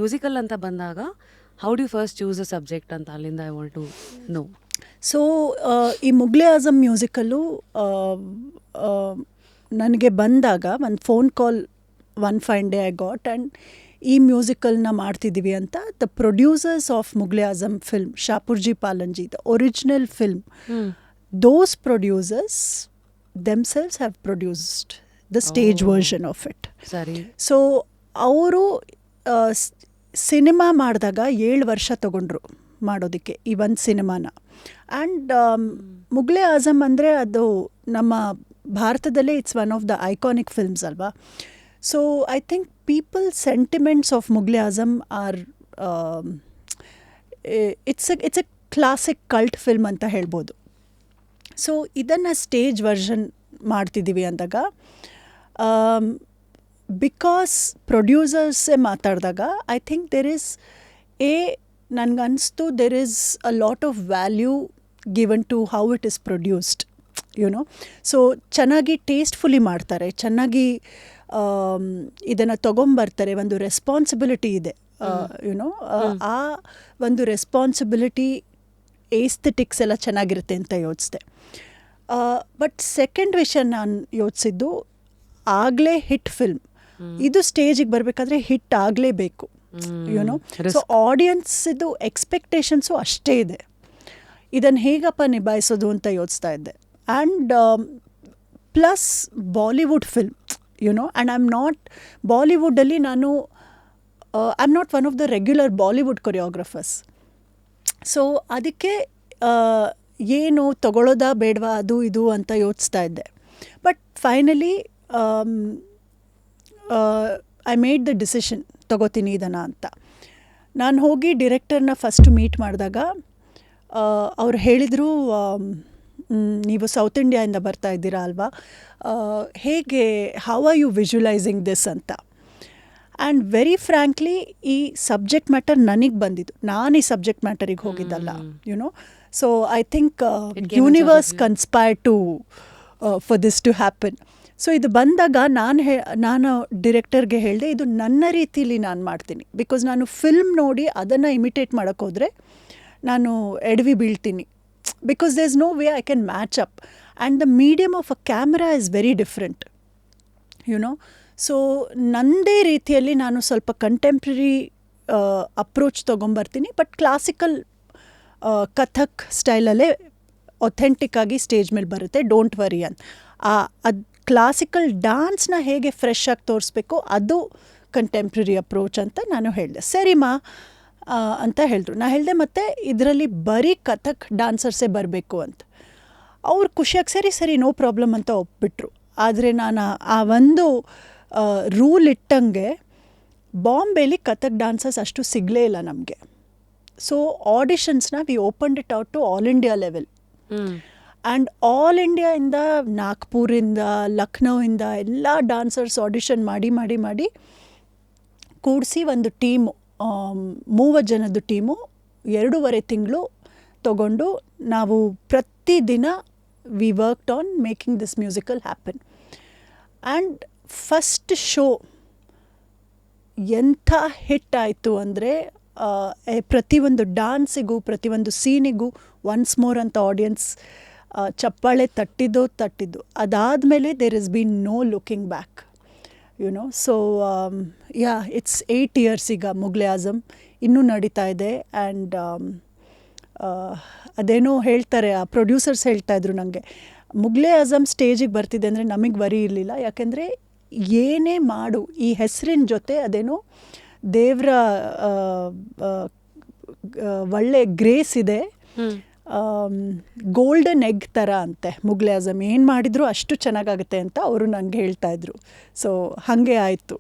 Musical ಅಂತ ಬಂದಾಗ how do first choose a subject ಅಂತ ಅಲ್ಲಿಂದ I want to know. So ಈ ಮುಗ್ಲೆ ಆಜಮ್ ಮ್ಯೂಸಿಕಲ್ಲು ನನಗೆ ಬಂದಾಗ ಒಂದು phone call one fine day I got and ಈ ಮ್ಯೂಸಿಕಲ್ನ ಮಾಡ್ತಿದ್ದೀವಿ ಅಂತ the producers of Mughal e Azam film Shapoorji Pallonji the original film those producers themselves have produced the stage version of it. ಸರಿ. So ಅವರು ಸಿನಿಮಾ ಮಾಡಿದಾಗ 7 ವರ್ಷ ತಗೊಂಡ್ರು ಮಾಡೋದಕ್ಕೆ ಈ ಒಂದು ಸಿನಿಮಾನ. ಆ್ಯಂಡ್ ಮುಗ್ಲೆ ಆಜಮ್ ಅಂದರೆ ಅದು ನಮ್ಮ ಭಾರತದಲ್ಲೇ it's one of the iconic films ಅಲ್ವಾ. So I think people sentiments of Mughal e Azam are it's a classic cult film ಅಂತ ಹೇಳ್ಬೋದು. ಸೊ ಇದನ್ನು ಸ್ಟೇಜ್ ವರ್ಷನ್ ಮಾಡ್ತಿದ್ದೀವಿ ಅಂದಾಗ ಬಿಕಾಸ್ ಪ್ರೊಡ್ಯೂಸರ್ಸೇ ಮಾತಾಡಿದಾಗ ಐ ಥಿಂಕ್ ದೆರ್ ಈಸ್ ನನಗನ್ನಿಸ್ತು there is a lot of value given to how it is produced you know. So ಚೆನ್ನಾಗಿ tastefully ಮಾಡ್ತಾರೆ, ಚೆನ್ನಾಗಿ ಇದನ್ನು ತೊಗೊಂಬರ್ತಾರೆ. ಒಂದು ರೆಸ್ಪಾನ್ಸಿಬಿಲಿಟಿ ಇದೆ ಯುನೋ. ಆ ಒಂದು ರೆಸ್ಪಾನ್ಸಿಬಿಲಿಟಿ ಏಸ್ಥೆಟಿಕ್ಸ್ ಎಲ್ಲ ಚೆನ್ನಾಗಿರುತ್ತೆ ಅಂತ ಯೋಚಿಸಿದೆ. ಬಟ್ ಸೆಕೆಂಡ್ ವಿಷಯ ನಾನು ಯೋಚಿಸಿದ್ದು ಆಗಲೇ ಹಿಟ್ ಫಿಲ್ಮ್ ಇದು ಸ್ಟೇಜಿಗೆ ಬರಬೇಕಾದ್ರೆ ಹಿಟ್ ಆಗಲೇಬೇಕು ಯುನೋ. ಸೊ ಆಡಿಯನ್ಸಿದು ಎಕ್ಸ್ಪೆಕ್ಟೇಷನ್ಸು ಅಷ್ಟೇ ಇದೆ. ಇದನ್ನು ಹೇಗಪ್ಪ ನಿಭಾಯಿಸೋದು ಅಂತ ಯೋಚಿಸ್ತಾ ಇದ್ದೆ. And plus Bollywood film you know. And I am not ಬಾಲಿವುಡಲ್ಲಿ ನಾನು I am not one of the regular Bollywood choreographers. So ಅದಕ್ಕೆ ಏನು ತಗೊಳ್ಳೋದಾ ಬೇಡವಾ ಅದು ಇದು ಅಂತ ಯೋಚಿಸ್ತಾ ಇದ್ದೆ. But finally I made the decision ತಗೋತೀನಿ ಇದನ್ನು ಅಂತ. ನಾನು ಹೋಗಿ ಡಿರೆಕ್ಟರ್ನ ಫಸ್ಟ್ ಮೀಟ್ ಮಾಡಿದಾಗ ಅವ್ರು ಹೇಳಿದರು, ನೀವು ಸೌತ್ ಇಂಡಿಯಾಯಿಂದ ಬರ್ತಾ ಇದ್ದೀರಾ ಅಲ್ವಾ, ಹೇಗೆ how are you visualising this ಅಂತ. ಆ್ಯಂಡ್ ವೆರಿ ಫ್ರ್ಯಾಂಕ್ಲಿ ಈ ಸಬ್ಜೆಕ್ಟ್ ಮ್ಯಾಟರ್ ನನಗೆ ಬಂದಿದ್ದು, ನಾನು ಈ ಸಬ್ಜೆಕ್ಟ್ ಮ್ಯಾಟರಿಗೆ ಹೋಗಿದ್ದಲ್ಲ you know. So I think universe conspire to for this to happen. So ಇದು ಬಂದಾಗ ನಾನು ಡಿರೆಕ್ಟರ್ಗೆ ಹೇಳಿದೆ, ಇದು ನನ್ನ ರೀತಿಲಿ ನಾನು ಮಾಡ್ತೀನಿ. ಬಿಕಾಸ್ ನಾನು ಫಿಲ್ಮ್ ನೋಡಿ ಅದನ್ನು ಇಮಿಟೇಟ್ ಮಾಡೋಕ್ಕೋದ್ರೆ ನಾನು ಎಡವಿ ಬೀಳ್ತೀನಿ. Because there is no way I can match up. And the medium of a camera is very different you know. So ನನ್ನದೇ ರೀತಿಯಲ್ಲಿ ನಾನು ಸ್ವಲ್ಪ ಕಂಟೆಂಪ್ರರಿ ಅಪ್ರೋಚ್ ತೊಗೊಂಬರ್ತೀನಿ. ಬಟ್ ಕ್ಲಾಸಿಕಲ್ ಕಥಕ್ ಸ್ಟೈಲಲ್ಲೇ ಒಥೆಂಟಿಕ್ಕಾಗಿ ಸ್ಟೇಜ್ ಮೇಲೆ ಬರುತ್ತೆ, ಡೋಂಟ್ ವರಿ ಅಂತ. ಅದು ಕ್ಲಾಸಿಕಲ್ ಡ್ಯಾನ್ಸ್ನ ಹೇಗೆ ಫ್ರೆಶ್ ಆಗಿ ತೋರಿಸ್ಬೇಕು ಅದು ಕಂಟೆಂಪ್ರರಿ ಅಪ್ರೋಚ್ ಅಂತ ನಾನು ಹೇಳಿದೆ. ಸರಿಮಾ ಅಂತ ಹೇಳಿದ್ರು. ನಾನು ಹೇಳಿದೆ ಮತ್ತು ಇದರಲ್ಲಿ ಬರೀ ಕಥಕ್ ಡಾನ್ಸರ್ಸೇ ಬರಬೇಕು ಅಂತ. ಅವ್ರು ಖುಷಿಯಾಗಿ ಸರಿ ನೋ ಪ್ರಾಬ್ಲಮ್ ಅಂತ ಒಪ್ಪಿಬಿಟ್ರು. ಆದರೆ ನಾನು ಆ ಒಂದು ರೂಲ್ ಇಟ್ಟಂಗೆ ಬಾಂಬೆಲಿ ಕಥಕ್ ಡಾನ್ಸರ್ಸ್ ಅಷ್ಟು ಸಿಗಲೇ ಇಲ್ಲ ನಮಗೆ. ಸೊ ಆಡಿಷನ್ಸ್ನ we opened it out to all India level. And all ಇಂಡಿಯಾಯಿಂದ ನಾಗ್ಪುರಿಂದ ಲಕ್ನೋಯಿಂದ ಎಲ್ಲ ಡಾನ್ಸರ್ಸ್ ಆಡಿಷನ್ ಮಾಡಿ ಕೂಡಿಸಿ ಒಂದು ಟೀಮು 30 ಜನದ ಟೀಮು 2.5 ತಿಂಗಳು ತಗೊಂಡು ನಾವು ಪ್ರತಿದಿನ we worked on making this musical happen. And first show ಎಂಥ ಹಿಟ್ ಆಯಿತು ಅಂದರೆ ಪ್ರತಿಯೊಂದು ಡ್ಯಾನ್ಸಿಗೂ ಪ್ರತಿಯೊಂದು ಸೀನಿಗೂ ಒನ್ಸ್ ಮೋರ್ ಅಂತ ಆಡಿಯನ್ಸ್ ಚಪ್ಪಾಳೆ ತಟ್ಟಿದ್ದು. ಅದಾದಮೇಲೆ there is been no looking back you know. So yeah it's 8 years ಈಗ ಮುಗ್ಲೆ ಆಜಮ್ ಇನ್ನೂ ನಡೀತಾ ಇದೆ. ಆ್ಯಂಡ್ ಅದೇನೋ ಹೇಳ್ತಾರೆ, ಆ ಪ್ರೊಡ್ಯೂಸರ್ಸ್ ಹೇಳ್ತಾಯಿದ್ರು ನನಗೆ, ಮುಗ್ಲೆ ಆಜಮ್ ಸ್ಟೇಜಿಗೆ ಬರ್ತಿದೆ ಅಂದರೆ ನಮಗೆ ವರಿ ಇರಲಿಲ್ಲ. ಯಾಕೆಂದರೆ ಏನೇ ಮಾಡು ಈ ಹೆಸರಿನ ಜೊತೆ ಅದೇನೋ ದೇವರ ಒಳ್ಳೆ ಗ್ರೇಸ್ ಇದೆ, ಗೋಲ್ಡನ್ ಎಗ್ ಥರ ಅಂತೆ ಮುಗ್ಲೆ ಆಜಮ್. ಏನು ಮಾಡಿದ್ರು ಅಷ್ಟು ಚೆನ್ನಾಗಾಗುತ್ತೆ ಅಂತ ಅವರು ನನಗೆ ಹೇಳ್ತಾಯಿದ್ರು. ಸೊ ಹಾಗೆ ಆಯಿತು.